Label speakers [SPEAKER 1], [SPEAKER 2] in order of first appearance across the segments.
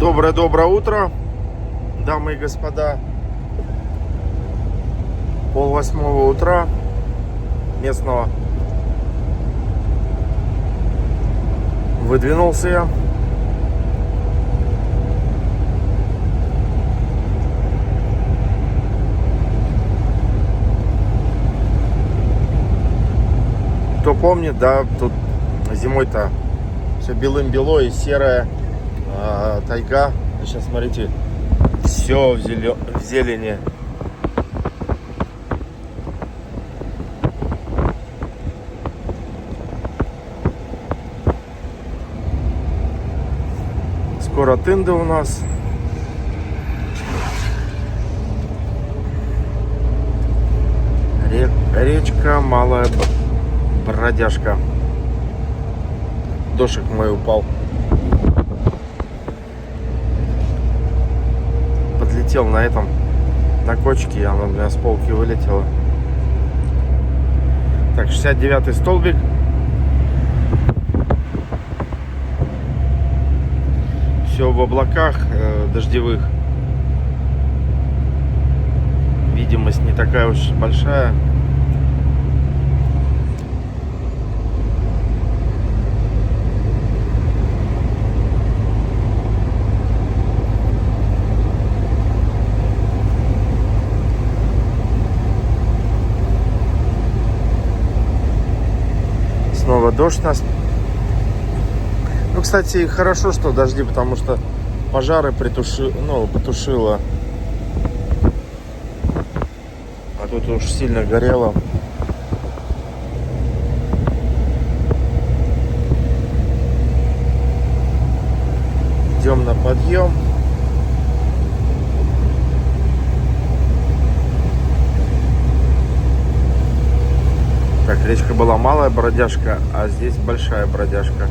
[SPEAKER 1] Доброе утро, дамы и господа. 7:30 утра местного. Выдвинулся я. Кто помнит, да, тут зимой-то все белым-бело и серая тайга. Сейчас смотрите, все в зелени. Скоро тынды у нас. Речка Малая Бродяжка. Дошик мой упал. Подлетел на этом, на кочке, она у меня с полки вылетела. Так, 69-й столбик. Все в облаках дождевых. Видимость не такая уж большая. Снова дождь нас. Ну, кстати, хорошо, что дожди, потому что пожары потушило. А тут уж сильно горело. Идем на подъем. Так, речка была Малая Бродяжка, а здесь Большая Бродяжка.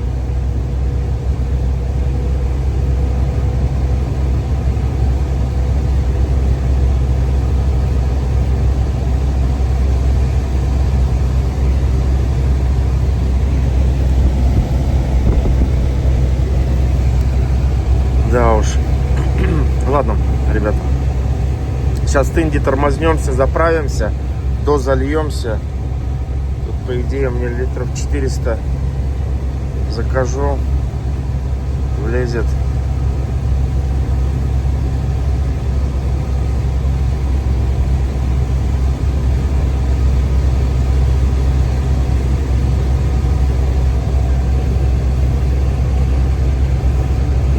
[SPEAKER 1] Да уж. Ладно, ребята. Сейчас в Тынде тормознемся, заправимся, дозальемся. Тут, по идее, мне литров 400 закажу. Влезет.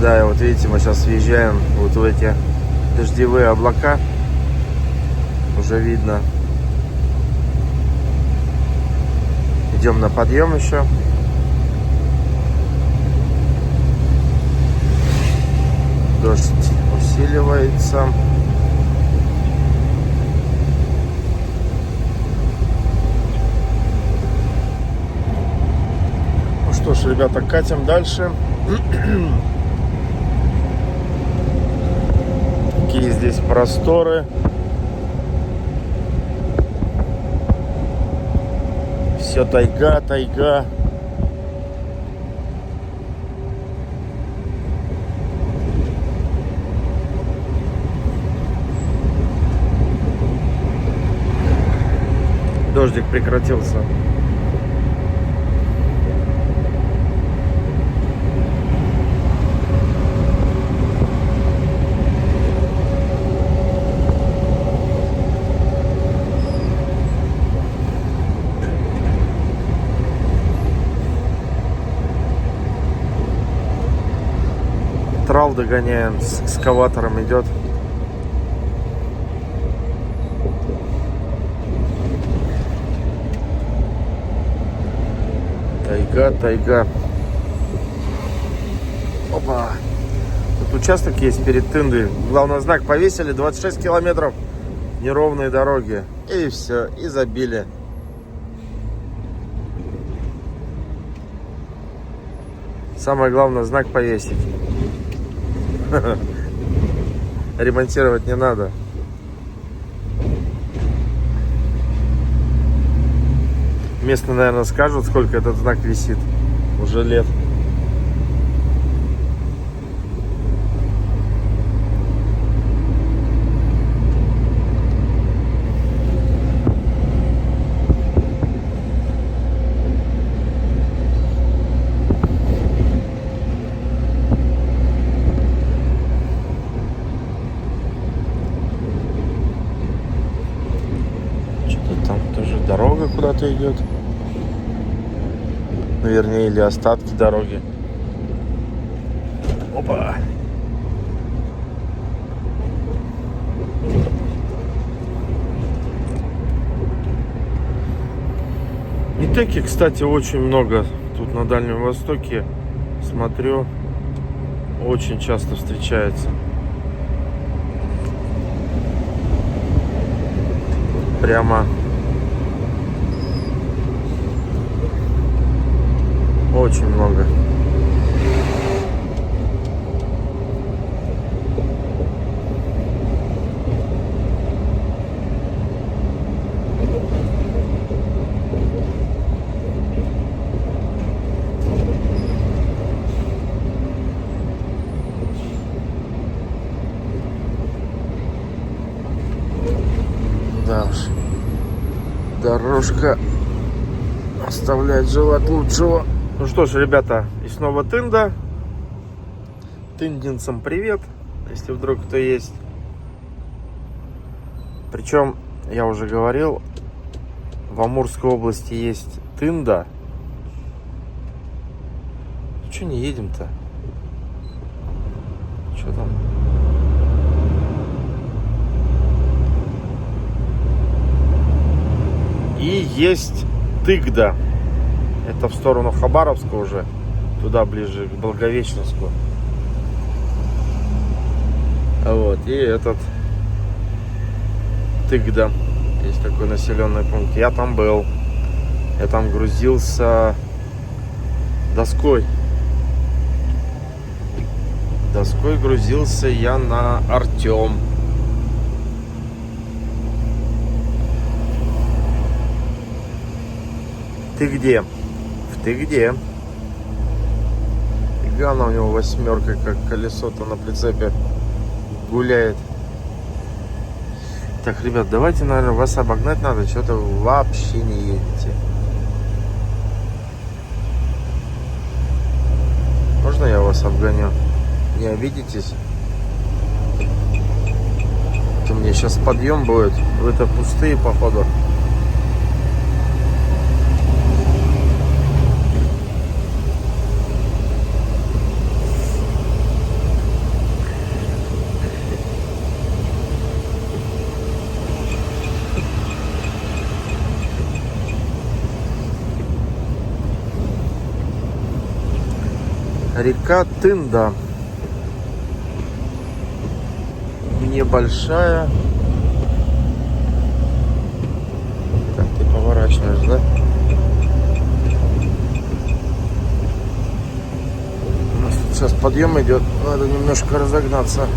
[SPEAKER 1] Да, и вот видите, мы сейчас въезжаем вот в эти дождевые облака. Уже видно. Идем на подъем еще. Дождь усиливается. Ну что ж, ребята, катим дальше. Какие здесь просторы. Все тайга. Дождик прекратился. Трал догоняем, с экскаватором идет. Тайга. Опа. Тут участок есть перед Тындой. Главный знак повесили, 26 километров неровной дороги. И все, и забили. Самое главное, знак повесить. Ремонтировать не надо. Местные, наверное, скажут, сколько этот знак висит. Уже лет. какой-то идет. Ну, вернее, или остатки дороги. Опа! Итеки, кстати, очень много тут на Дальнем Востоке. Смотрю, очень часто встречается. Прямо очень много. Да уж, дорожка оставляет желать лучшего. Ну что ж, ребята, и снова Тында. Тындинцам привет, если вдруг кто есть. Причем, я уже говорил, в Амурской области есть Тында. Че не едем-то? Че там? И есть Тыгда. Это в сторону Хабаровска уже. Туда ближе к Благовещенску. Вот. И этот Тыгда. Есть такой населенный пункт. Я там был. Я там грузился доской. Доской грузился я на Артем. Ты где? Ты где? Фига она у него восьмерка, как колесо-то на прицепе гуляет. Так, ребят, давайте, наверное, вас обогнать надо. Что-то вы вообще не едете. Можно я вас обгоню? Не обидитесь? У меня сейчас подъем будет. Вы-то пустые, походу. Река Тында. Небольшая. Так, ты поворачиваешь, да? У нас тут сейчас подъем идет. Надо немножко разогнаться.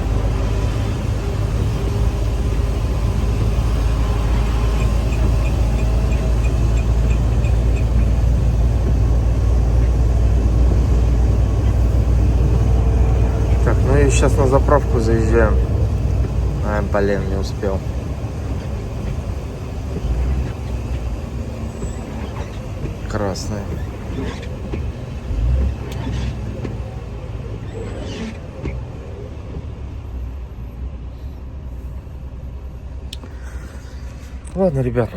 [SPEAKER 1] Ну и сейчас на заправку заезжаем. А, блин, не успел. Красная. Ладно, ребят.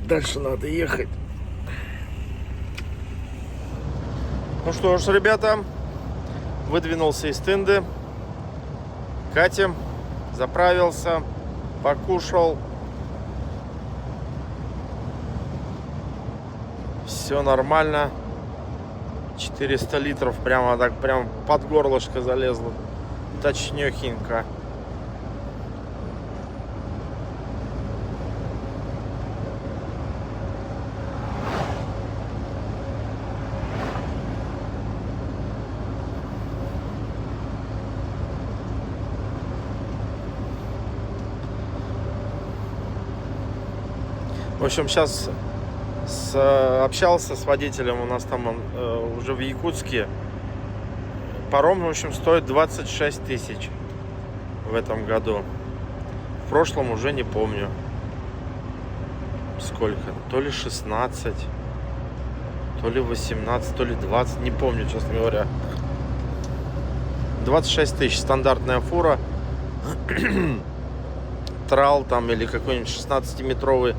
[SPEAKER 1] Дальше надо ехать. Ну что ж, ребята, выдвинулся из Тынды. Катим, заправился, покушал. Все нормально. 400 литров прямо так, прям под горлышко залезло. Точнёхенько. В общем, сейчас общался с водителем, у нас там он уже в Якутске. Паром, в общем, стоит 26 тысяч в этом году. В прошлом уже не помню сколько. То ли 16, то ли 18, то ли 20, не помню, честно говоря. 26 тысяч, стандартная фура. трал там или какой-нибудь 16-метровый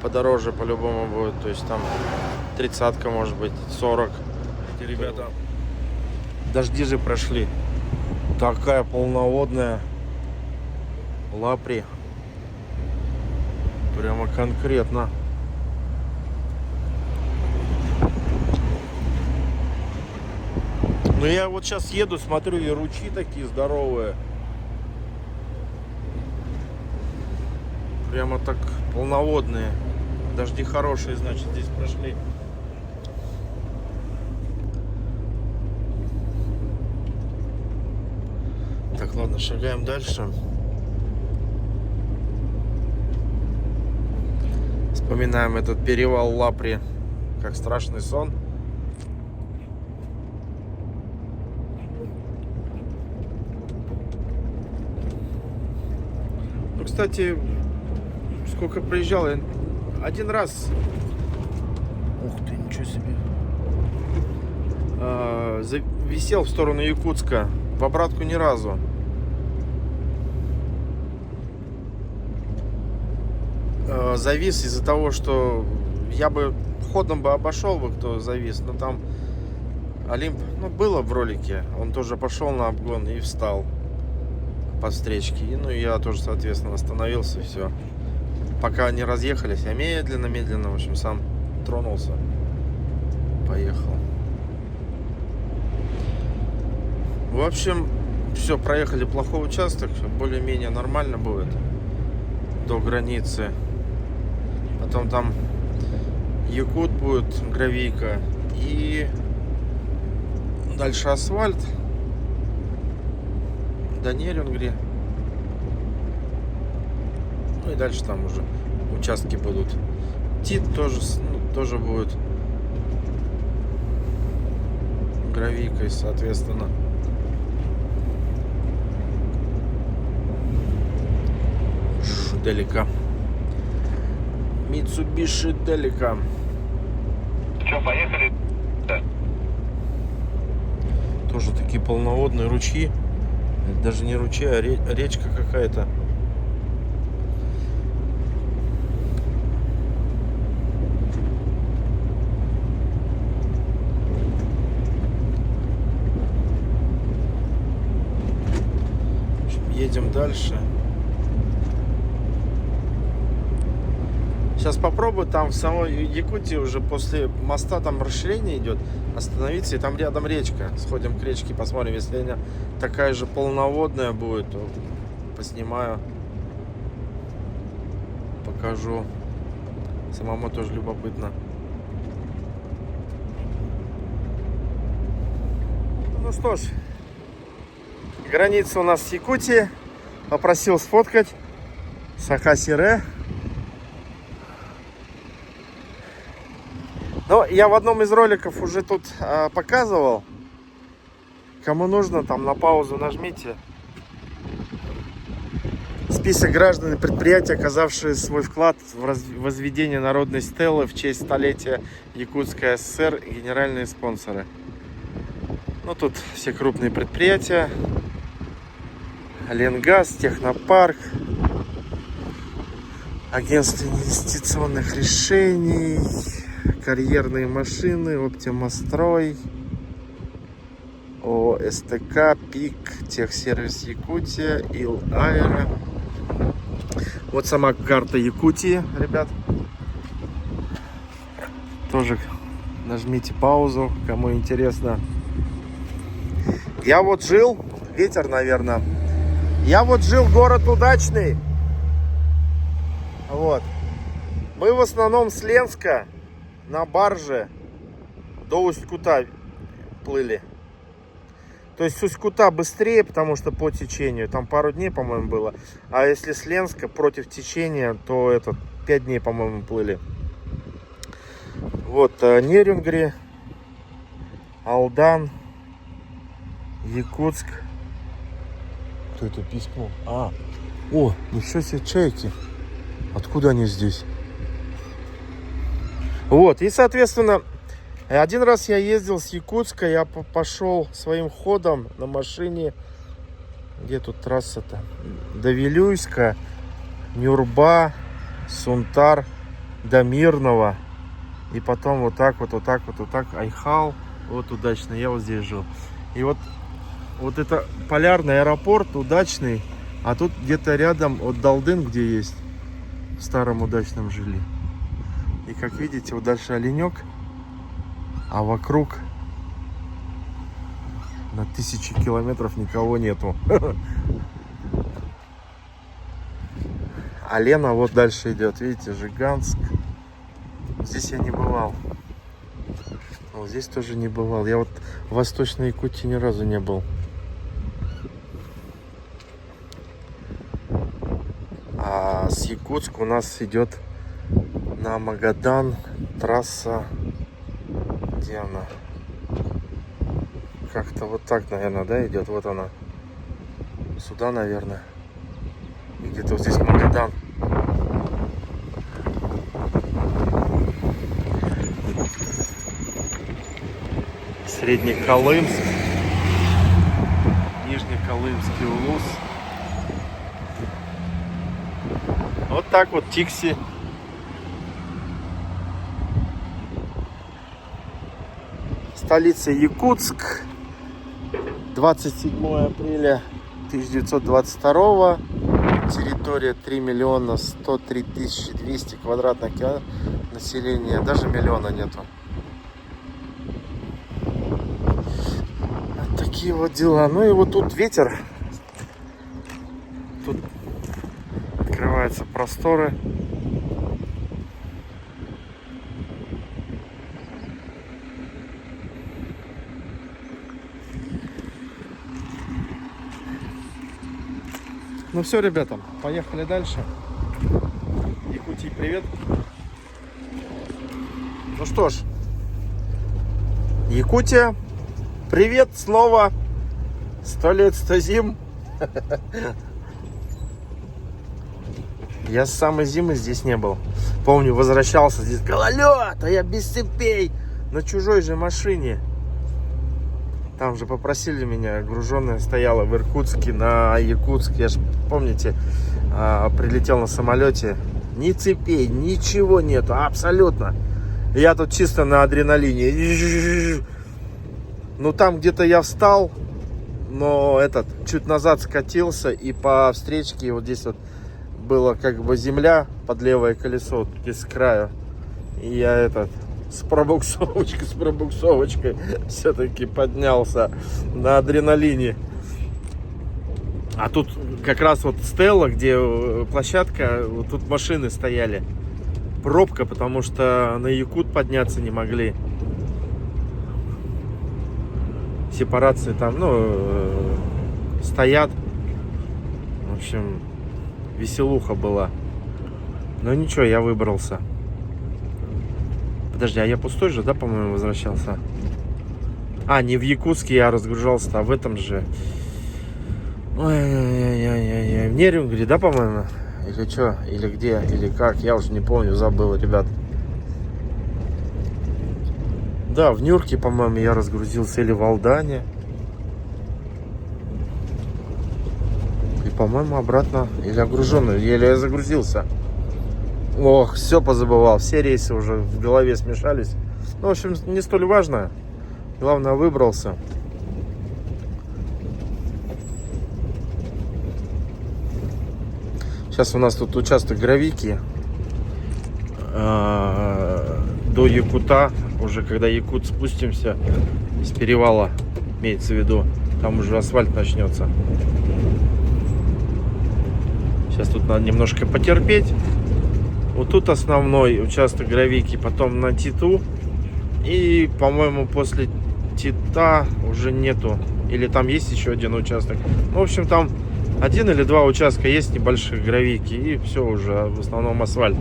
[SPEAKER 1] подороже по-любому будет. То есть там 30-ка, может быть, 40. Эти ребята, дожди же прошли. Такая полноводная Лапри. Прямо конкретно. Ну я вот сейчас еду, смотрю, и ручьи такие здоровые. Прямо так полноводные. Дожди хорошие, значит, здесь прошли. Так, ладно, шагаем дальше. Вспоминаем этот перевал Лапри как страшный сон. Ну, кстати, сколько проезжал, я один раз, ух ты, ничего себе, висел в сторону Якутска, в обратку ни разу. Завис из-за того, что я бы ходом бы обошел бы, кто завис, но там Олимп, ну, было в ролике, он тоже пошел на обгон и встал по встречке. И, ну, я тоже, соответственно, остановился, и все. Пока они разъехались, я медленно, в общем, сам тронулся, поехал. В общем, все, проехали плохой участок, более-менее нормально будет до границы. Потом там Якут будет, гравийка, и дальше асфальт до Нерюнгри. Ну и дальше там уже участки будут. Тит тоже, ну, тоже будет гравийкой, соответственно. Делика. Mitsubishi Delica.
[SPEAKER 2] Че, поехали? Да.
[SPEAKER 1] Тоже такие полноводные ручьи. Даже не ручьи, а речка какая-то. Едем дальше. Сейчас попробую там в самой Якутии уже после моста там расширение идет, остановиться, и там рядом речка. Сходим к речке, посмотрим, если она такая же полноводная будет, то поснимаю, покажу. Самому тоже любопытно. Ну что ж, граница у нас с Якутией. Попросил сфоткать Саха-Сире. Но я в одном из роликов уже тут показывал. Кому нужно, там на паузу нажмите. Список граждан и предприятий, оказавшие свой вклад в возведение народной стелы в честь столетия Якутской ССР, генеральные спонсоры. Ну тут все крупные предприятия. Ленгаз, Технопарк, Агентство инвестиционных решений, Карьерные машины, Оптимострой, ОСТК, ПИК, Техсервис Якутия, Ил Аэро. Вот сама карта Якутии, ребят. Тоже нажмите паузу, кому интересно. Я вот жил, ветер, наверное. Я вот жил, город удачный. Вот. Мы в основном с Ленска на барже до Усть-Кута плыли. То есть с Усть-Кута быстрее, потому что по течению. Там пару дней, по-моему, было. А если с Ленска против течения, то 5 дней, по-моему, плыли. Вот Нерюнгри, Алдан, Якутск. Кто это пискнул? О, ничего себе, чайки. Откуда они здесь? Вот, и, соответственно, один раз я ездил с Якутска, я пошел своим ходом на машине Где тут трасса-то? До Вилюйска, Нюрба, Сунтар, до Мирного. И потом вот так, Айхал. Вот удачно, я вот здесь жил. И вот это полярный аэропорт, удачный. А тут где-то рядом вот Далдын, где есть, в старом удачном жили. И как видите, вот дальше оленек, а вокруг на 1000 километров никого нету. А Лена вот дальше идет, видите, Жиганск. Здесь я не бывал. Вот здесь тоже не бывал. Я вот в Восточной Якутии ни разу не был. А с Якутска у нас идет на Магадан трасса. Где она? Как-то вот так, наверное, да, идет. Вот она. Сюда, наверное. И где-то вот здесь Магадан. Среднеколымск, Нижнеколымский улус. Вот так вот Тикси. Столица Якутск. 27 апреля 1922. Территория 3 миллиона 103 тысячи 200 квадратных километров. Населения даже миллиона нету. Такие вот дела. Ну и вот тут ветер. Тут открываются просторы. Ну все, ребята, поехали дальше. Якутии привет. Ну что ж, Якутия, привет снова. 100 лет, 100 зим. Я с самой зимы здесь не был. Помню, возвращался здесь, гололед, а я без цепей, на чужой же машине. Там же попросили меня, груженная стояла в Иркутске, на Якутск. Я же, помните, прилетел на самолете. Ни цепей, ничего нету, абсолютно. Я тут чисто на адреналине. Ну там где-то я встал, но чуть назад скатился, и по встречке вот здесь вот было как бы земля под левое колесо, вот здесь с краю. И я с пробуксовочкой все-таки поднялся на адреналине. А тут как раз вот Стелла, где площадка, вот тут машины стояли. Пробка, потому что на Якут подняться не могли. Сепарации там, стоят. В общем, веселуха была. Но ничего, я выбрался. Подожди, а я пустой же, да, по-моему, возвращался? А, не в Якутске я разгружался, а в этом же. Ой-ой-ой-ой-ой. В Нерюнгри, да, по-моему? Или что? Или где? Или как? Я уже не помню, забыл, ребят. Да, в Нюрке, по-моему, я разгрузился. Или в Алдане. И, по-моему, обратно. Или огруженный. Или я загрузился. Ох, все позабывал. Все рейсы уже в голове смешались. Ну, в общем, не столь важно. Главное, выбрался. Сейчас у нас тут участок Гравики. До Якута. Уже когда Якут спустимся с перевала, имеется в виду, там уже асфальт начнется. Сейчас тут надо немножко потерпеть. Вот тут основной участок Гравики, потом на Титу. И, по-моему, после Тита уже нету. Или там есть еще один участок. Ну, в общем, там 1 или 2 участка есть небольших Гравики. И все уже, в основном асфальт.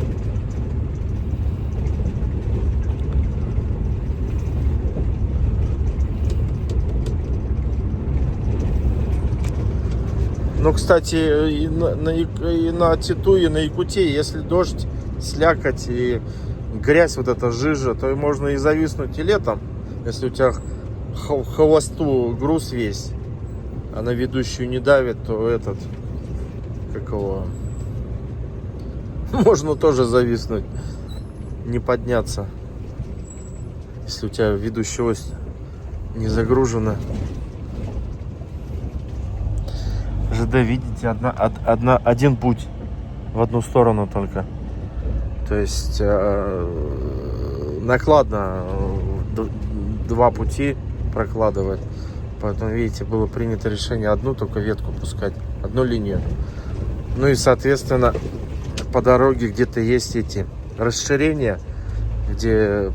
[SPEAKER 1] Ну, кстати, и на Титу, и на Якуте, если дождь, слякоть и грязь, вот эта жижа, то можно и зависнуть и летом, если у тебя в хвосту груз весь. а на ведущую не давит, то этот, как его, можно тоже зависнуть, не подняться, если у тебя ведущая ось не загружена. ЖД, видите, один путь в одну сторону только. То есть накладно два пути прокладывать. Поэтому, видите, было принято решение одну только ветку пускать, одну линию. Ну и, соответственно, по дороге где-то есть эти расширения, где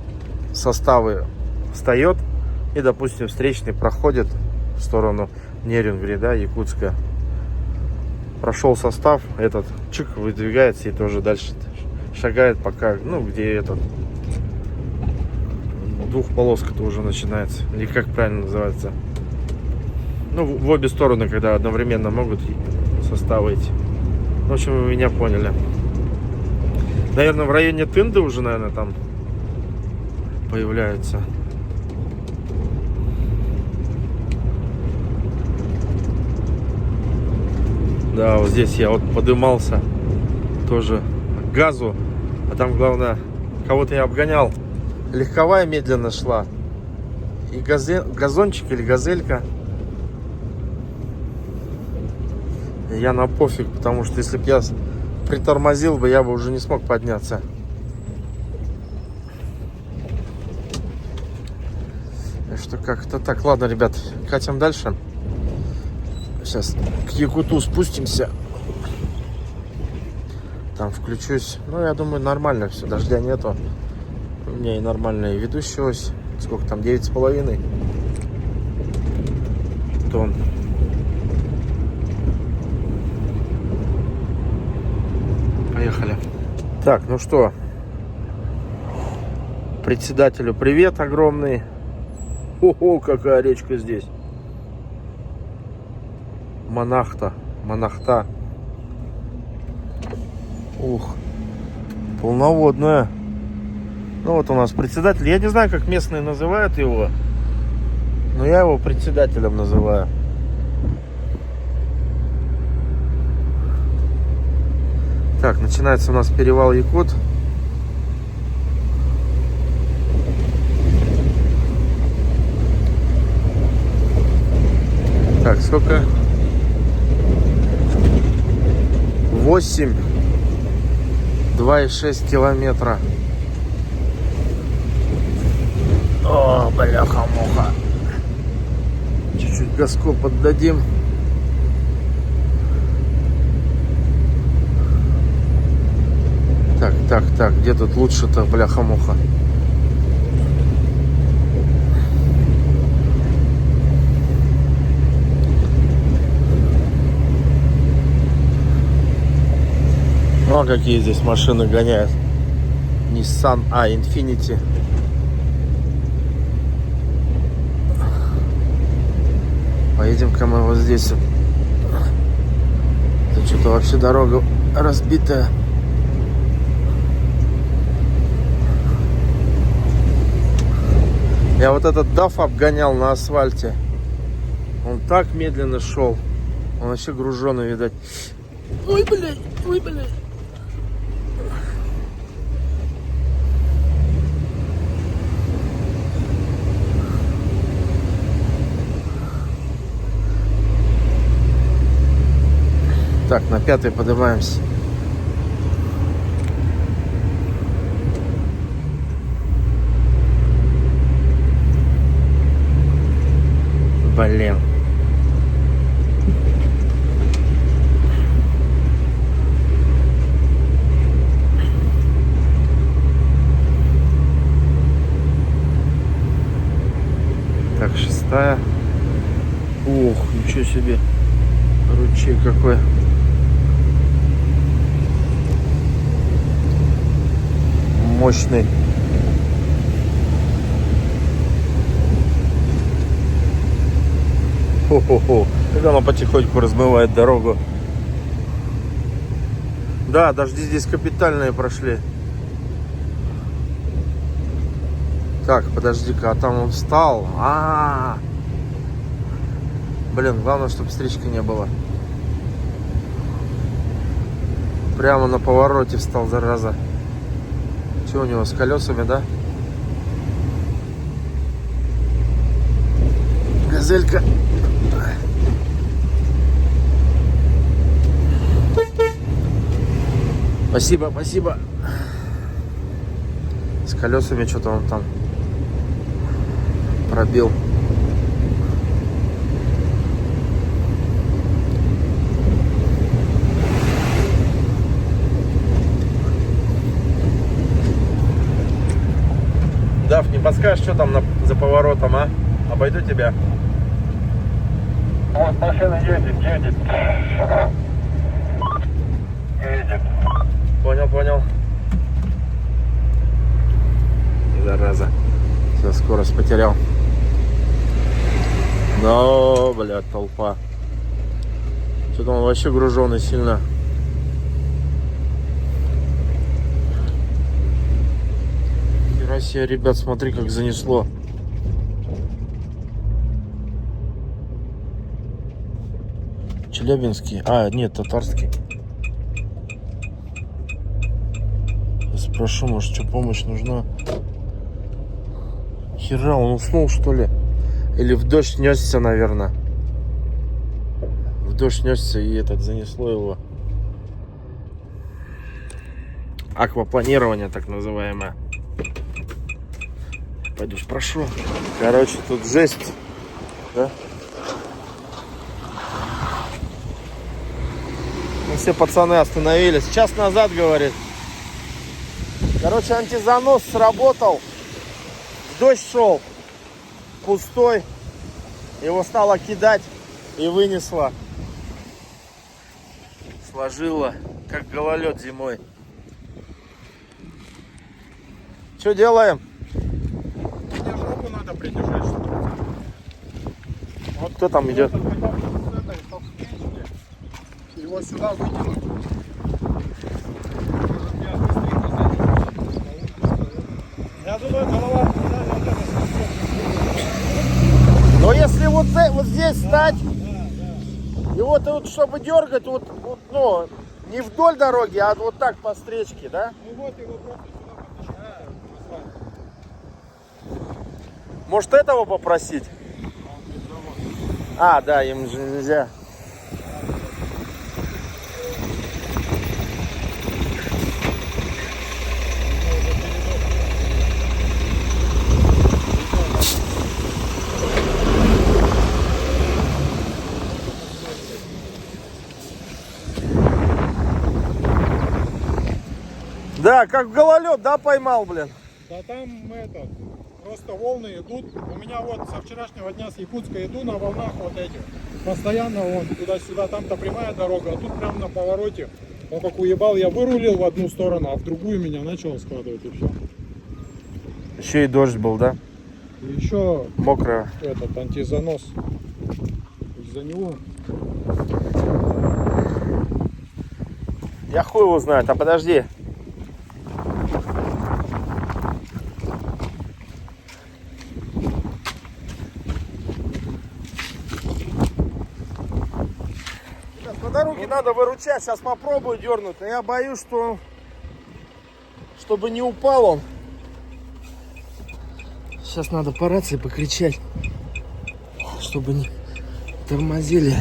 [SPEAKER 1] составы встает и, допустим, встречный проходит в сторону Нерюнгри, да, Якутска. Прошел состав, этот чик выдвигается и тоже дальше шагает, пока, ну, где этот двухполоска-то уже начинается, или как правильно называется. Ну, в обе стороны, когда одновременно могут составы идти. В общем, вы меня поняли. Наверное, в районе Тынды уже, наверное, там появляются. Да, вот здесь я вот подымался тоже к газу. А там, главное, кого-то я обгонял. Легковая медленно шла. И газончик или газелька. Я на пофиг, потому что если бы я притормозил бы, я бы уже не смог подняться. Так что как-то так. Ладно, ребят, катим дальше. Сейчас к Якуту спустимся. Там включусь. Ну, я думаю, нормально все. Дождя нету. У меня и нормальная ведущая ось. Сколько там? 9,5 тонн. Поехали. Так, ну что, председателю привет огромный. Ого, какая речка здесь. Монахта. Ух, полноводная. Ну вот у нас председатель. Я не знаю, как местные называют его, но я его председателем называю. Так, начинается у нас перевал Якут. Так, сколько? 2,6 километра. О, бляха-муха. Чуть-чуть газку поддадим. Так, где тут лучше-то, бляха-муха? Ну, а какие здесь машины гоняют? Nissan Infiniti. Поедем-ка мы вот здесь. Это что-то вообще дорога разбитая. Я вот этот DAF обгонял на асфальте. Он так медленно шел. Он вообще груженый, видать. Ой, блядь. Так, на 5-й поднимаемся. Блин. Так, 6-я. Ух, ничего себе. Ручей какой. Мощный. Хо-хо-хо. Как оно потихоньку размывает дорогу. Да, дожди здесь капитальные прошли. Так, подожди-ка, а там он встал. Блин, главное, чтобы встречки не было. Прямо на повороте встал, зараза. Что у него с колесами, да? Газелька. Спасибо, спасибо. С колесами что-то он там пробил. Дав, не подскажешь, что там за поворотом, а? Обойду тебя.
[SPEAKER 2] Вот машина едет. Едет.
[SPEAKER 1] Понял, понял. Зараза. Все, скорость потерял. Но, блядь, толпа. Что-то он вообще груженный сильно. Хера себе, ребят, смотри, как занесло. Челябинский. А, нет, татарский. Спрошу, может, что помощь нужна? Хера, он уснул, что ли? Или в дождь несся, наверное. В дождь несся и занесло его. Аквапланирование, так называемое. Пойду спрошу. Короче, тут жесть. Да? Ну, все пацаны остановились. Час назад, говорит. Короче, антизанос сработал. Дождь шел. Пустой. Его стало кидать и вынесло. Сложило, как гололед зимой. Что делаем?
[SPEAKER 3] Мне жопу надо придержать, что-то.
[SPEAKER 1] Вот кто там идет?
[SPEAKER 3] Его сюда выкинуть. Я думаю, голова.
[SPEAKER 1] Но если вот здесь встать, и вот чтобы дергать, ну, не вдоль дороги, а вот так по встречке, да?
[SPEAKER 3] Ну вот его просто сюда подтащить.
[SPEAKER 1] Может, этого попросить? А, да, им же нельзя. Да, как в гололед, да, поймал, блин.
[SPEAKER 3] Да там просто волны идут. У меня вот со вчерашнего дня с Якутска иду на волнах вот этих. Постоянно вон туда-сюда, там-то прямая дорога, а тут прям на повороте. Он как уебал, я вырулил в одну сторону, а в другую меня начало складывать и все.
[SPEAKER 1] Еще и дождь был, да?
[SPEAKER 3] И еще
[SPEAKER 1] Мокро.
[SPEAKER 3] этот антизанос. Из-за него.
[SPEAKER 1] Я хуй его знает, а подожди. По дороге надо выручать, сейчас попробую дернуть, но я боюсь, что чтобы не упал он. Сейчас надо по рации покричать, чтобы не тормозили.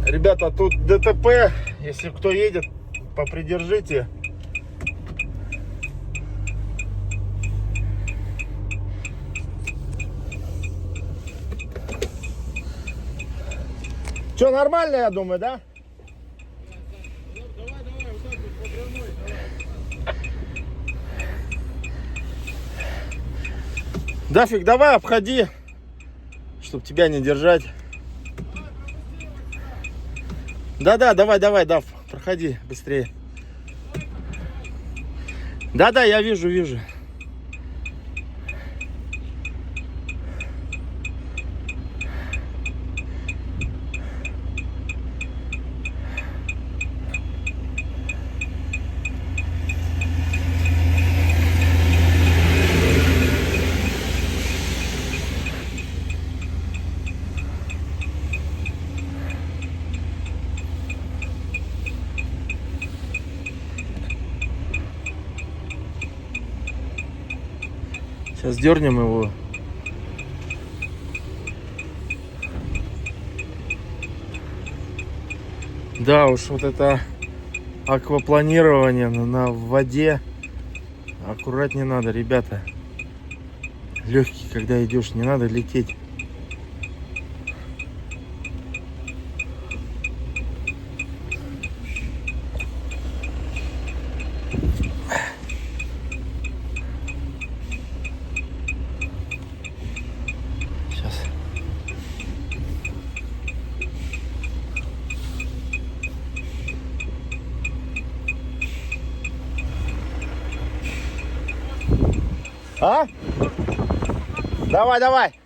[SPEAKER 1] Ребята, тут ДТП, если кто едет, попридержите. Что, нормально, я думаю, да?
[SPEAKER 3] Давай, вот так вот по прямой, давай.
[SPEAKER 1] Дафик, давай обходи, чтобы тебя не держать. Да-да, давай, Даф, проходи быстрее. Да-да, я вижу. Сейчас дернем его. Да уж, вот это аквапланирование на воде. Аккуратнее надо, ребята. Легкий, когда идешь, не надо лететь. Сейчас. А? Давай, давай.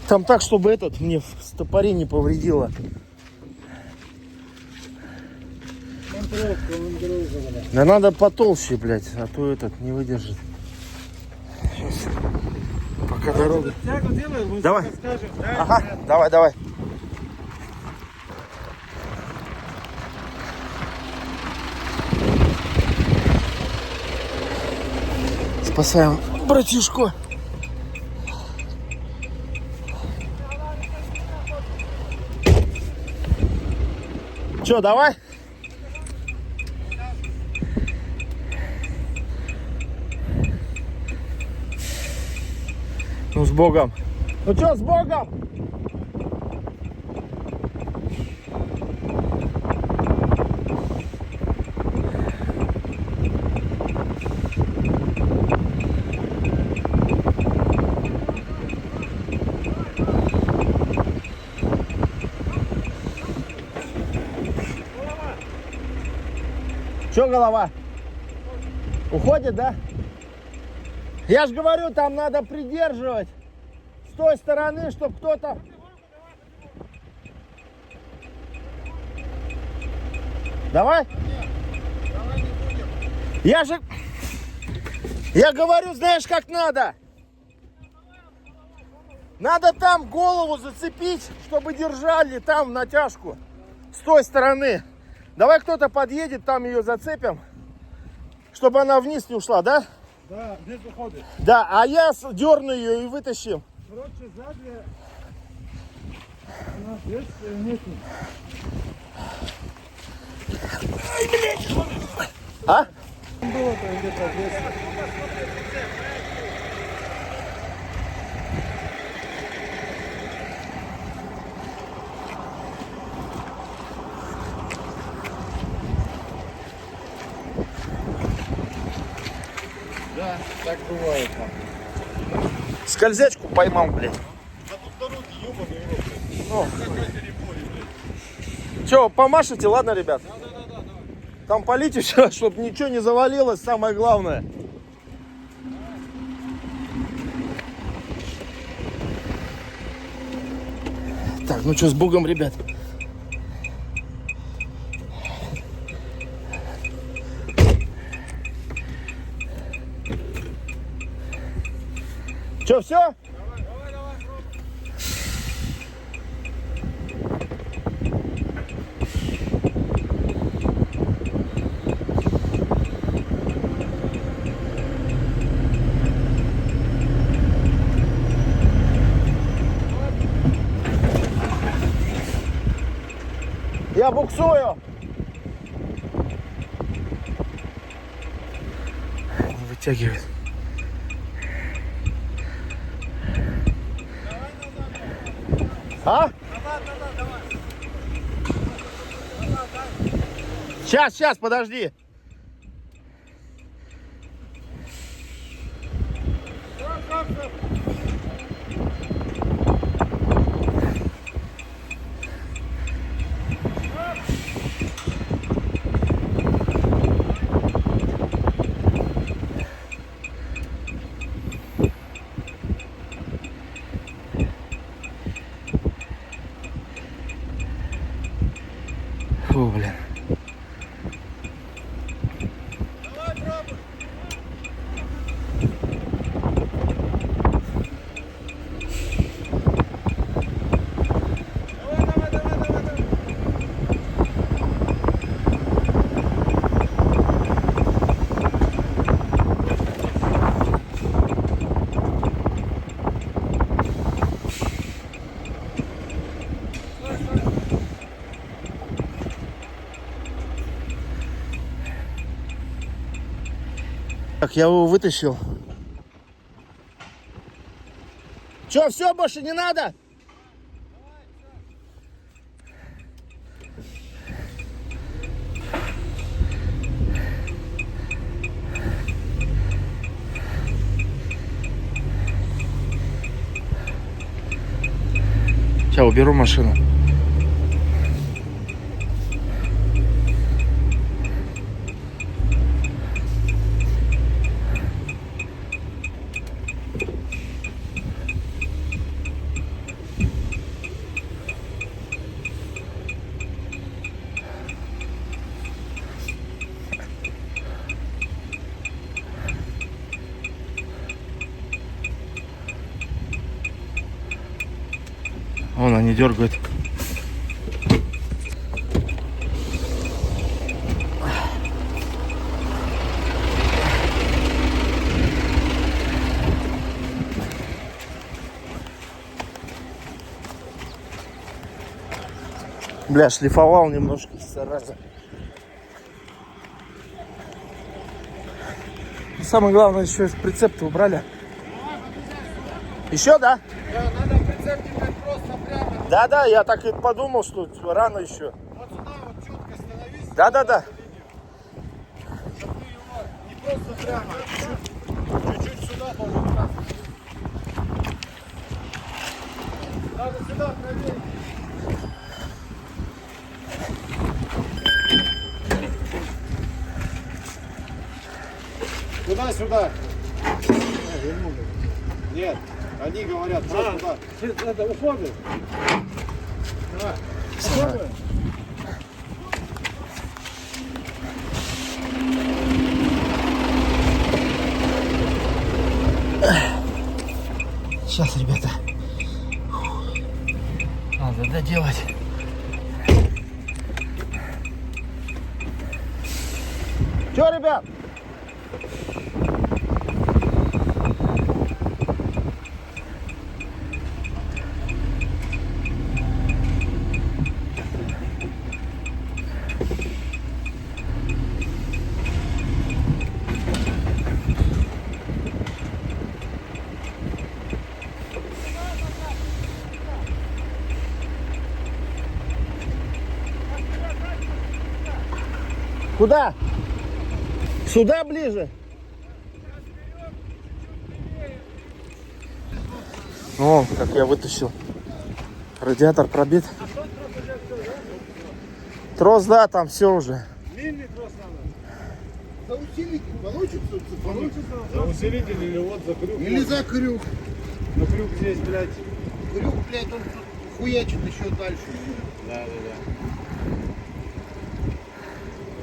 [SPEAKER 1] Там так, чтобы этот мне в стопоре не повредило. Да надо потолще, блядь, а то этот не выдержит. Сейчас. Пока дорога. Давай. Ага, давай, давай. Спасаем братишку. Че, давай? Ну, с Богом. Ну что, с Богом? Че голова? Уходит, да? Я же говорю, там надо придерживать с той стороны, чтобы кто-то... Давай?
[SPEAKER 3] Давай не будем.
[SPEAKER 1] Я говорю, знаешь, как надо? Надо там голову зацепить, чтобы держали там натяжку. С той стороны. Давай кто-то подъедет, там ее зацепим, чтобы она вниз не ушла, да?
[SPEAKER 3] Да, здесь уходит.
[SPEAKER 1] Да, а я дерну ее и вытащим.
[SPEAKER 3] Короче, сзади у нас есть нет.
[SPEAKER 1] А?
[SPEAKER 3] Было-то где-то здесь. Да, так бывает там.
[SPEAKER 1] Скользячку поймал, блядь.
[SPEAKER 3] А тут дороги ебаные.
[SPEAKER 1] Че, помашите, ладно, ребят? Да. Там полите все, чтобы ничего не завалилось, самое главное. Так, ну что, с Богом, ребят. Че, все?
[SPEAKER 3] Давай.
[SPEAKER 1] Я буксую. подтягивает. А? Сейчас, подожди. Фу, блин. Так, я его вытащил. Че, все, больше не надо? Сейчас уберу машину. Вон они дергают. Бля, шлифовал немножко, зараза. Самое главное, еще прицеп-то убрали. Еще, да?
[SPEAKER 3] Да, надо прицеп держать просто прямо.
[SPEAKER 1] Да, я так и подумал, что рано еще.
[SPEAKER 3] Вот сюда вот четко становись.
[SPEAKER 1] Да.
[SPEAKER 3] Чтобы ты его не просто прямо, а чуть-чуть сюда тоже. Надо сюда проверить. Туда-сюда. Нет, они говорят, что туда. Это уходит. Давай. Уходит.
[SPEAKER 1] Сейчас, ребята. Надо доделать. Че, ребят? Куда? Сюда ближе? О, как я вытащил. Радиатор пробит. Трос, да, там все уже.
[SPEAKER 3] Мильный трос надо.
[SPEAKER 4] За усилитель получится?
[SPEAKER 3] За усилитель или вот за крюк.
[SPEAKER 4] Или за крюк.
[SPEAKER 3] Но крюк здесь, блядь.
[SPEAKER 4] Крюк, блядь, он тут хуячит еще дальше.
[SPEAKER 3] Да.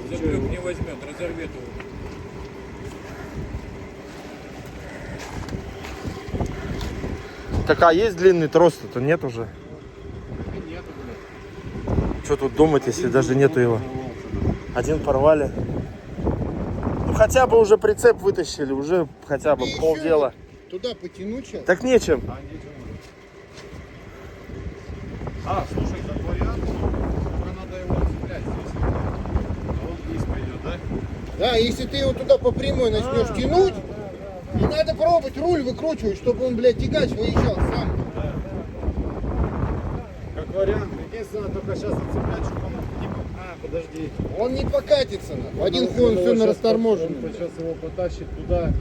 [SPEAKER 3] За крюк не возьмет, разорвет его.
[SPEAKER 1] Так, а есть длинный трос-то нет уже?
[SPEAKER 3] Нету, блядь.
[SPEAKER 1] Что тут думать, если даже нету его? Один порвали. Ну хотя бы уже прицеп вытащили, уже хотя бы
[SPEAKER 4] И
[SPEAKER 1] полдела.
[SPEAKER 4] еще туда потянуть сейчас.
[SPEAKER 1] Так нечем.
[SPEAKER 3] Слушай, как вариант, только надо его цеплять здесь. А он вниз пойдет, да?
[SPEAKER 4] Да, если ты его туда по прямой начнешь тянуть, И надо пробовать руль выкручивать, чтобы он, блядь, тягач выезжал сам.
[SPEAKER 3] Как вариант. Единственное, только сейчас отцеплять, чтобы он не... подожди.
[SPEAKER 4] Он не покатится. В один хуй он все на расторможенный.
[SPEAKER 3] Он сейчас его потащит туда.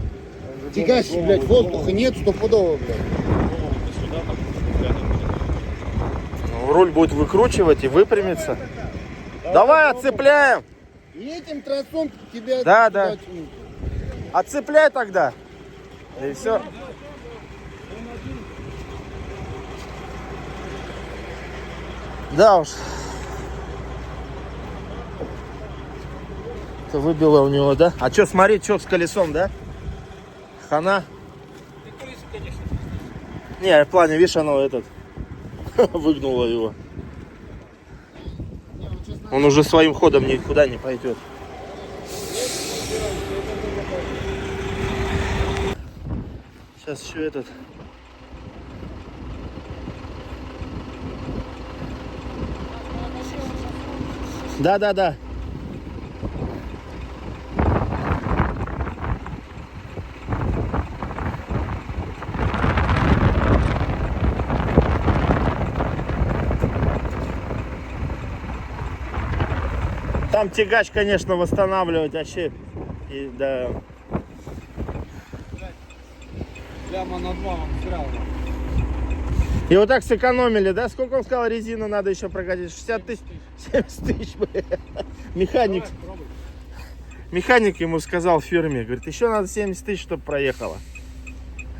[SPEAKER 4] Тягач, блядь, воздуха нет, стопудово, блядь.
[SPEAKER 1] Ну, руль будет выкручивать и выпрямиться. Давай отцепляем.
[SPEAKER 4] И этим тросом тебя...
[SPEAKER 1] Да,
[SPEAKER 4] туда
[SPEAKER 1] да.
[SPEAKER 4] тянут.
[SPEAKER 1] Отцепляй тогда. И все. Да уж. Это выбило у него, да? А что, смотри, что с колесом, да? Хана. Не, в плане, видишь, оно этот выгнуло его. Он уже своим ходом никуда не пойдет. Сейчас еще этот. Да, да, да. Там тягач, конечно, восстанавливать вообще. И, да.
[SPEAKER 3] Прямо над вами сразу.
[SPEAKER 1] И вот так сэкономили, да? Сколько он сказал, резину надо еще прокатить? 60 тысяч, 70 тысяч. Механик. Механик ему сказал в фирме, говорит, еще надо 70 тысяч, чтобы проехало.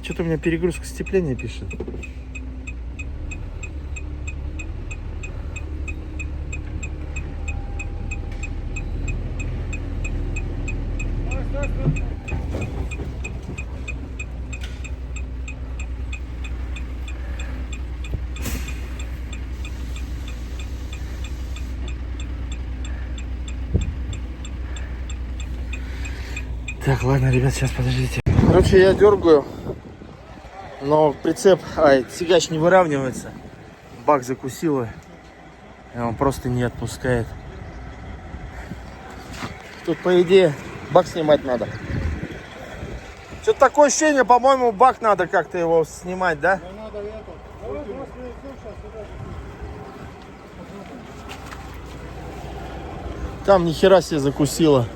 [SPEAKER 1] Что-то у меня перегрузка сцепления пишет. Так, ладно, ребят, сейчас подождите. Короче, я дергаю, но прицеп, тягач не выравнивается. Бак закусило, и он просто не отпускает. Тут, по идее, бак снимать надо. Что-то такое ощущение, по-моему, бак надо как-то его снимать, да?
[SPEAKER 3] Ну, надо это. Давай, сейчас сюда.
[SPEAKER 1] Там ни хера себе закусило.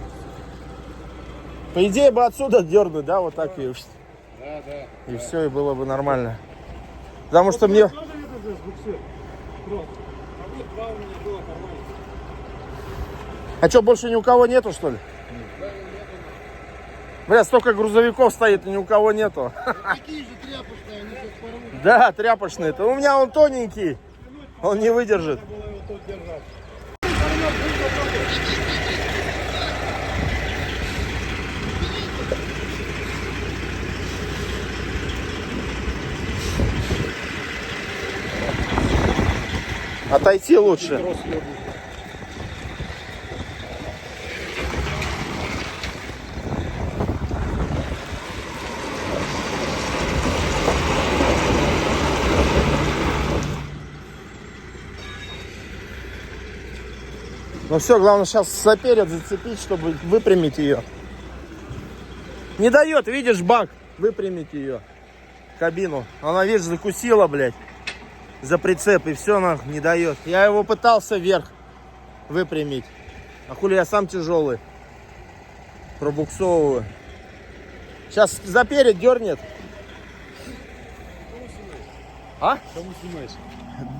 [SPEAKER 1] По идее бы отсюда дернуть, да, вот так и
[SPEAKER 3] Да.
[SPEAKER 1] все, и было бы нормально. Потому что мне...
[SPEAKER 3] Надо это здесь буксир. Просто. А вот два у меня было нормально.
[SPEAKER 1] А что, больше ни у кого нету, что ли? Бля, столько грузовиков стоит, и ни у кого нету.
[SPEAKER 4] Такие же тряпочные, они сейчас порвут.
[SPEAKER 1] Да, тряпочный-то. У меня он тоненький, он не выдержит.
[SPEAKER 3] Надо было его тут держать.
[SPEAKER 1] Отойти лучше. Ну все, главное сейчас соперед зацепить, чтобы выпрямить ее. Не дает, видишь, бак, выпрямить ее, кабину. Она, видишь, закусила, блядь, за прицеп, и все, она не дает. Я его пытался вверх выпрямить. А хули я сам тяжелый. Пробуксовываю. Сейчас заперед дернет. А?
[SPEAKER 3] Кому снимаешь?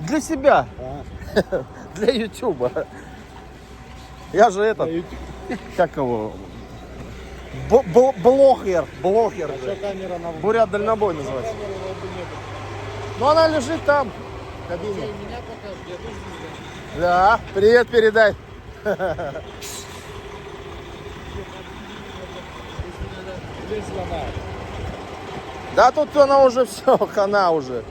[SPEAKER 1] Для себя. Для ютуба. Я же этот, как его, блогер.
[SPEAKER 3] Что камера на
[SPEAKER 1] Бурят дальнобой называется. Ну она лежит там, в кабине.
[SPEAKER 4] Меня покажут, я тоже не знаю.
[SPEAKER 1] Да, привет передай.
[SPEAKER 3] Здесь слона.
[SPEAKER 1] Да тут она уже все, хана уже.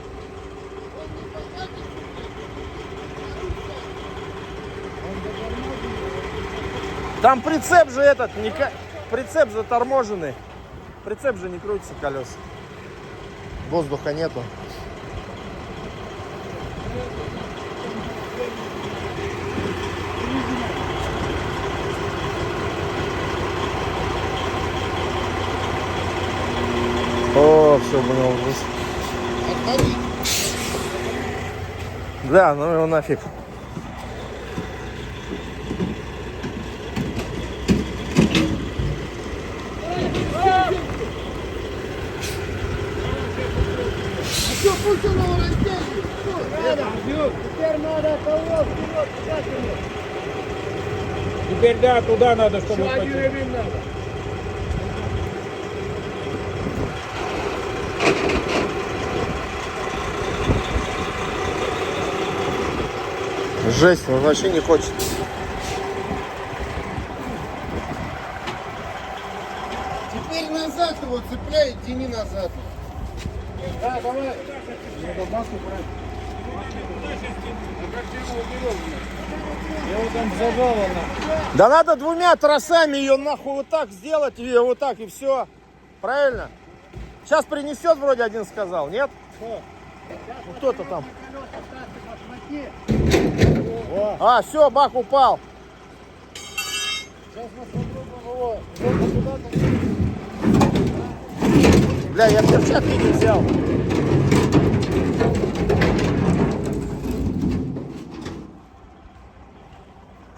[SPEAKER 1] Там прицеп же этот, прицеп заторможенный. Прицеп же не крутится колеса. Воздуха нету. ёбаного здесь.
[SPEAKER 4] Отходи.
[SPEAKER 1] Да, ну его нафиг.
[SPEAKER 4] Все, пусть он его растягивает. Теперь надо того вперед,
[SPEAKER 3] Теперь да, туда надо, чтобы
[SPEAKER 1] Жесть, он вообще не хочет.
[SPEAKER 4] Теперь назад его цепляй, тяни назад.
[SPEAKER 3] Да, давай. Надо баку брать. Его там зажало на.
[SPEAKER 1] Да надо двумя тросами ее нахуй вот так сделать, ее вот так и все. Правильно? Сейчас принесет, вроде один сказал, нет?
[SPEAKER 3] Что?
[SPEAKER 1] Ну, кто-то там. А, все, бак упал.
[SPEAKER 3] Сейчас мы попробуем его.
[SPEAKER 1] Бля, я перчатки не взял.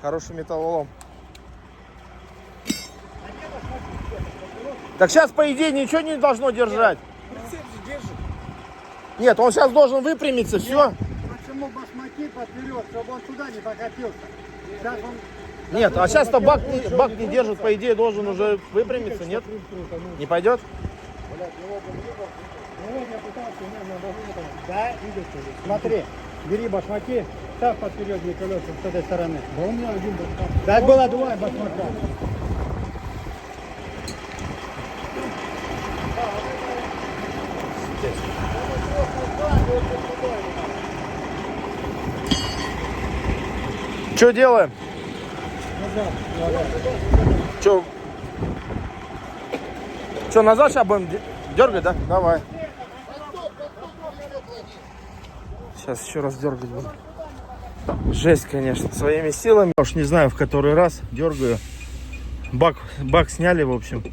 [SPEAKER 1] Хороший металлолом. Так сейчас, по идее, ничего не должно держать. Нет, он сейчас должен выпрямиться, все.
[SPEAKER 3] Почему башмаки поперед, чтобы он туда не покатился? Сейчас он...
[SPEAKER 1] Нет, а сейчас-то бак не держит, по идее, должен уже выпрямиться, нет? Не пойдет?
[SPEAKER 3] Да, видишь, смотри, бери башмаки, ставь под передние колеса с этой стороны. Да у меня один башмак. Так было два башмака.
[SPEAKER 1] Что делаем? Что, назад сейчас будем дергать, да? Давай. Сейчас еще раз дергать буду. Жесть, конечно, своими силами. Уж не знаю, в который раз дергаю. Бак сняли, в общем.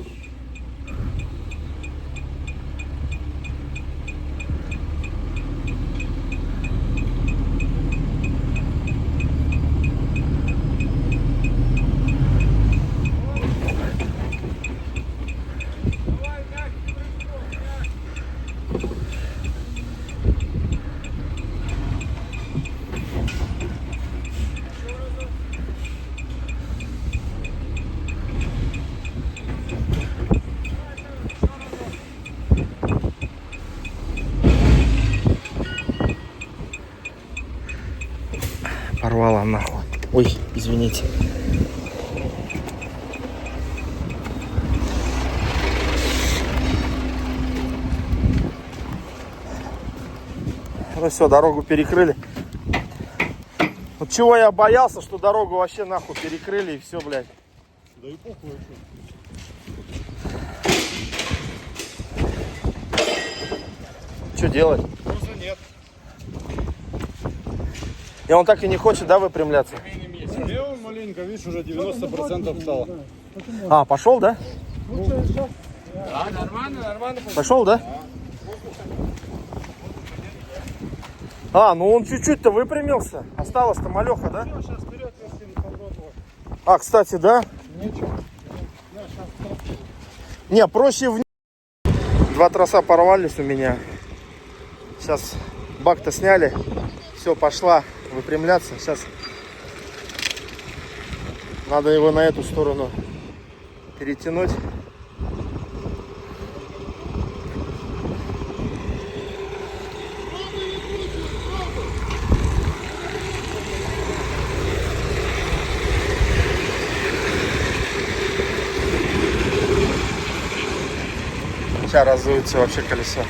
[SPEAKER 1] Порвала нахуй. Ой, извините. Ну все, дорогу перекрыли. Вот чего я боялся, что дорогу вообще нахуй перекрыли и все, блядь.
[SPEAKER 3] Да и похуй.
[SPEAKER 1] Что делать?
[SPEAKER 3] Просто нет.
[SPEAKER 1] И он так и не хочет, да, выпрямляться?
[SPEAKER 3] Где он маленько, видишь, уже 90% стало.
[SPEAKER 1] А, пошел, да?
[SPEAKER 3] Да, нормально.
[SPEAKER 1] Пошел, да? А, ну он чуть-чуть-то выпрямился. Осталось-то малеха, да?
[SPEAKER 3] Сейчас вперед, если попробовать.
[SPEAKER 1] А, кстати, да?
[SPEAKER 3] Ничего.
[SPEAKER 1] Не, проще в... Два троса порвались у меня. Сейчас бак-то сняли. Все, пошла выпрямляться. Сейчас надо его на эту сторону перетянуть. Сейчас разуется вообще колесо.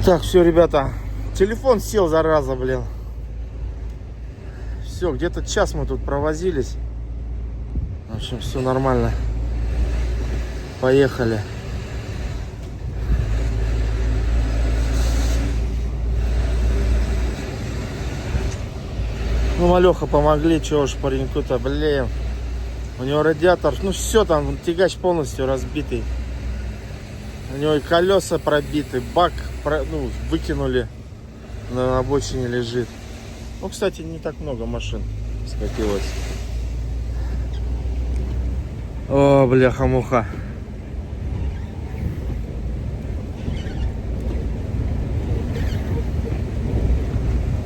[SPEAKER 1] Так, все, ребята. Телефон сел, зараза, блин. Все, где-то час мы тут провозились. В общем, все нормально. Поехали. Ну, малеха помогли, чего ж пареньку-то, блин. У него радиатор, ну все там, тягач полностью разбитый. У него и колеса пробиты, бак выкинули, на обочине лежит. Ну, кстати, не так много машин скопилось. О, бляха-муха.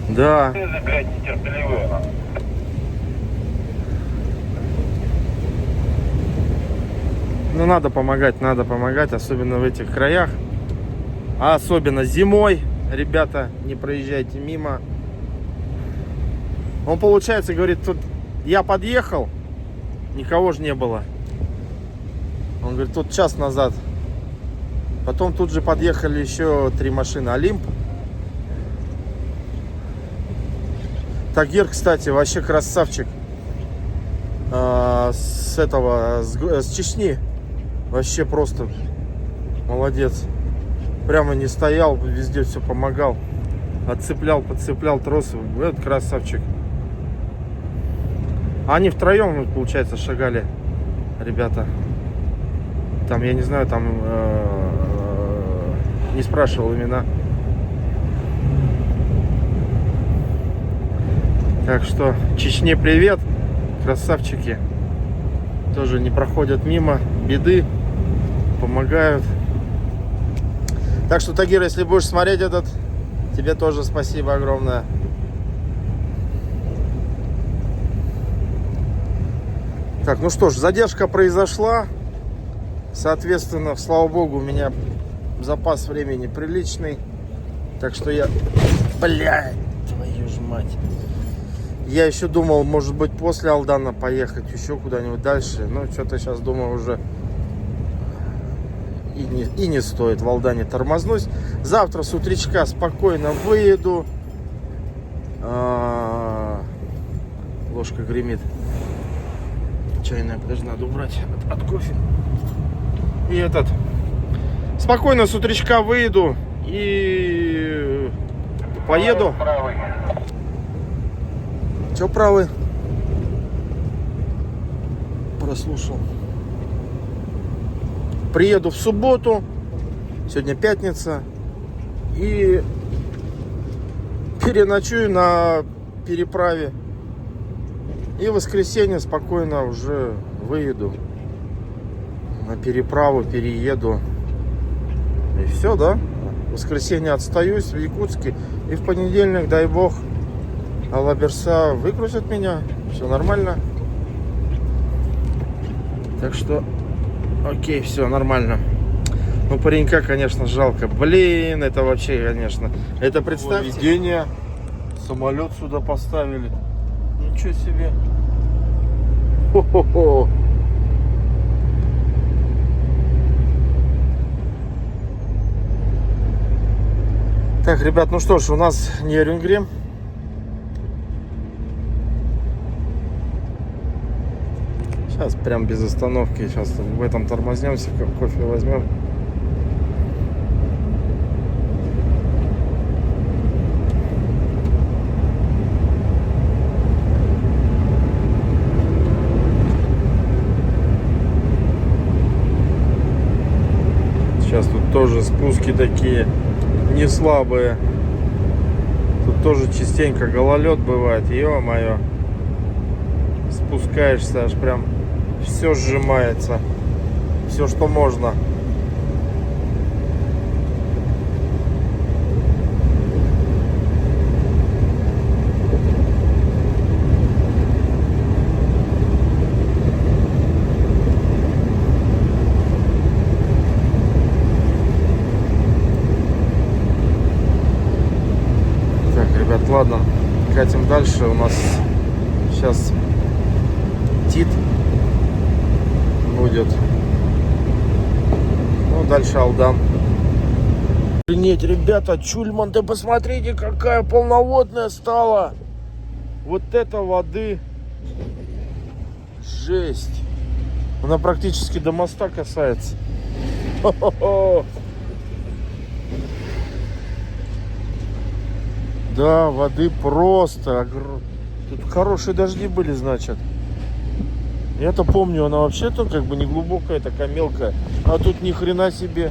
[SPEAKER 1] Да.
[SPEAKER 2] Ты, блядь, нетерпеливый.
[SPEAKER 1] Ну, надо помогать, особенно в этих краях. А особенно зимой, ребята, не проезжайте мимо. Он, получается, говорит, тут я подъехал, никого же не было. Он говорит, тут час назад. Потом тут же подъехали еще 3 машины. Олимп. Тагир, кстати, вообще красавчик. С Чечни. Вообще просто молодец. Прямо не стоял, везде все помогал. Отцеплял, подцеплял тросы. Это красавчик. Они втроем, получается, шагали, ребята. Там, я не знаю, там не спрашивал имена. Так что Чечне привет, красавчики. Тоже не проходят мимо беды, помогают. Так что, Тагир, если будешь смотреть этот, тебе тоже спасибо огромное. Так, ну что ж, задержка произошла. Соответственно, слава богу, у меня запас времени приличный. Так что я... Блядь, твою ж мать. Я еще думал, может быть, после Алдана поехать еще куда-нибудь дальше. Но что-то сейчас, думаю, уже и не стоит в Алдане тормознуть. Завтра с утречка спокойно выеду. Ложка гремит. Чайная, подожди, надо убрать от кофе. И этот. Спокойно с утречка выеду и поеду.
[SPEAKER 2] Правый.
[SPEAKER 1] Че правый? Прослушал. Приеду в субботу. Сегодня пятница. И переночую на переправе. И в воскресенье спокойно уже выеду на переправу, перееду. И все, да? В воскресенье отстаюсь в Якутске. И в понедельник, дай бог, Алаберса выгрузят меня. Все нормально. Так что, окей, все нормально. Ну, паренька, конечно, жалко. Блин, это вообще, конечно. Это, представьте, введение. Самолет сюда поставили. Ничего себе. Хо-хо-хо. Так, ребят, ну что ж, у нас Нерюнгри. Сейчас прям без остановки. Сейчас в этом тормознемся, кофе возьмем. Сейчас тут тоже спуски такие не слабые. Тут тоже частенько гололед бывает. Ё-моё. Спускаешься, аж прям все сжимается. Все, что можно. Ладно, катим дальше. У нас сейчас Тит будет. Ну, дальше Алдан. Охренеть, ребята, Чульман, ты посмотрите, какая полноводная стала. Вот это воды. Жесть. Она практически до моста касается. Хо-хо-хо. Да, воды просто. Тут хорошие дожди были, значит. Я-то помню, она вообще-то как бы не глубокая, такая мелкая. А тут ни хрена себе.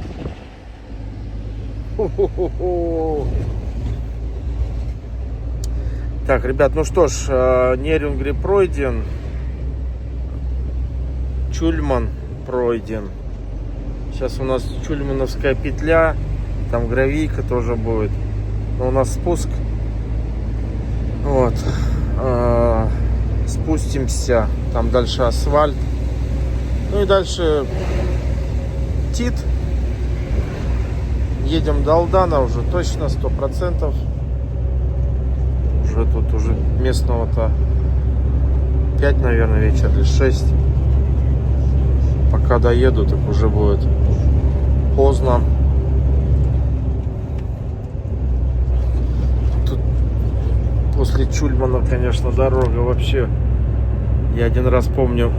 [SPEAKER 1] Так, ребят, ну что ж, Нерюнгри пройден. Чульман пройден. Сейчас у нас Чульмановская петля. Там гравийка тоже будет. Но у нас спуск. Вот. Спустимся. Там дальше асфальт. Ну и дальше Тит. Едем до Алдана уже точно, 100%. Уже тут уже местного-то 5, наверное, вечер или 6. Пока доеду, так уже будет поздно. Тут после Чульмана, конечно, дорога вообще. Я один раз помню,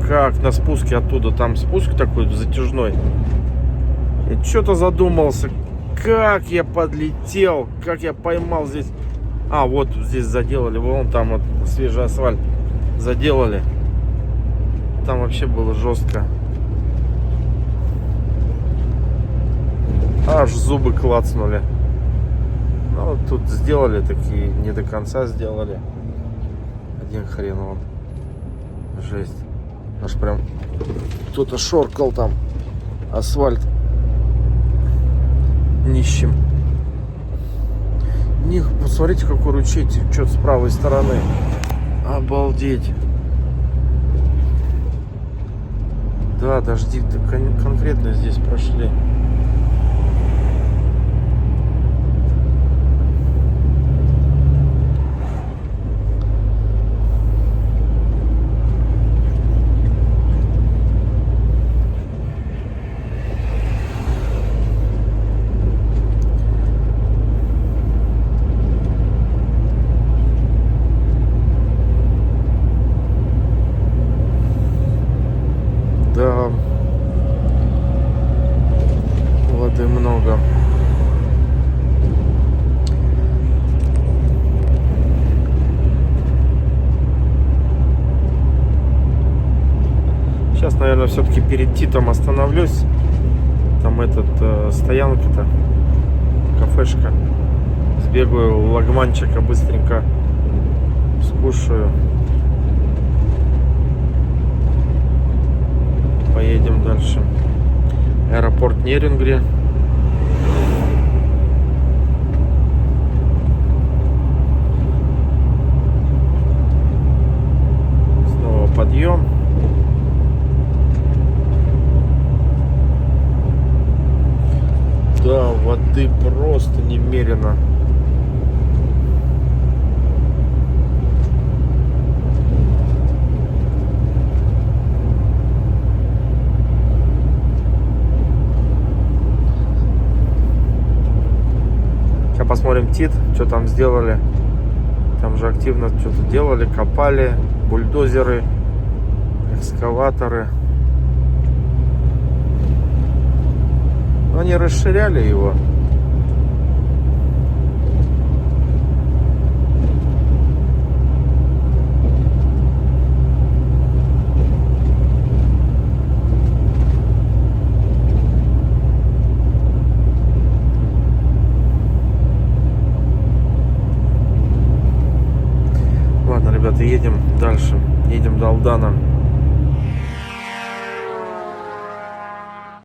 [SPEAKER 1] как на спуске оттуда, там спуск такой затяжной. Я что-то задумался, как я подлетел, как я поймал здесь. А, вот здесь заделали, вон там вот свежий асфальт заделали. Там вообще было жестко. Аж зубы клацнули. Ну, тут сделали такие, не до конца сделали. Один хрен вон. Жесть. Аж прям кто-то шоркал там асфальт нищим. Посмотрите, какой ручей течет с правой стороны. Обалдеть. Да, дожди конкретно здесь прошли. Да, воды много. Сейчас, наверное, все-таки перед Титом остановлюсь. Там стоянка-то, кафешка. Сбегаю в лагманчика, быстренько скушаю. Поедем дальше. Аэропорт Нерюнгри. Снова подъем. Да, воды просто немерено. Посмотрим Тит, что там сделали. Там же активно что-то делали, копали, бульдозеры, экскаваторы. Они расширяли его. Ребята, едем дальше, едем до Алдана.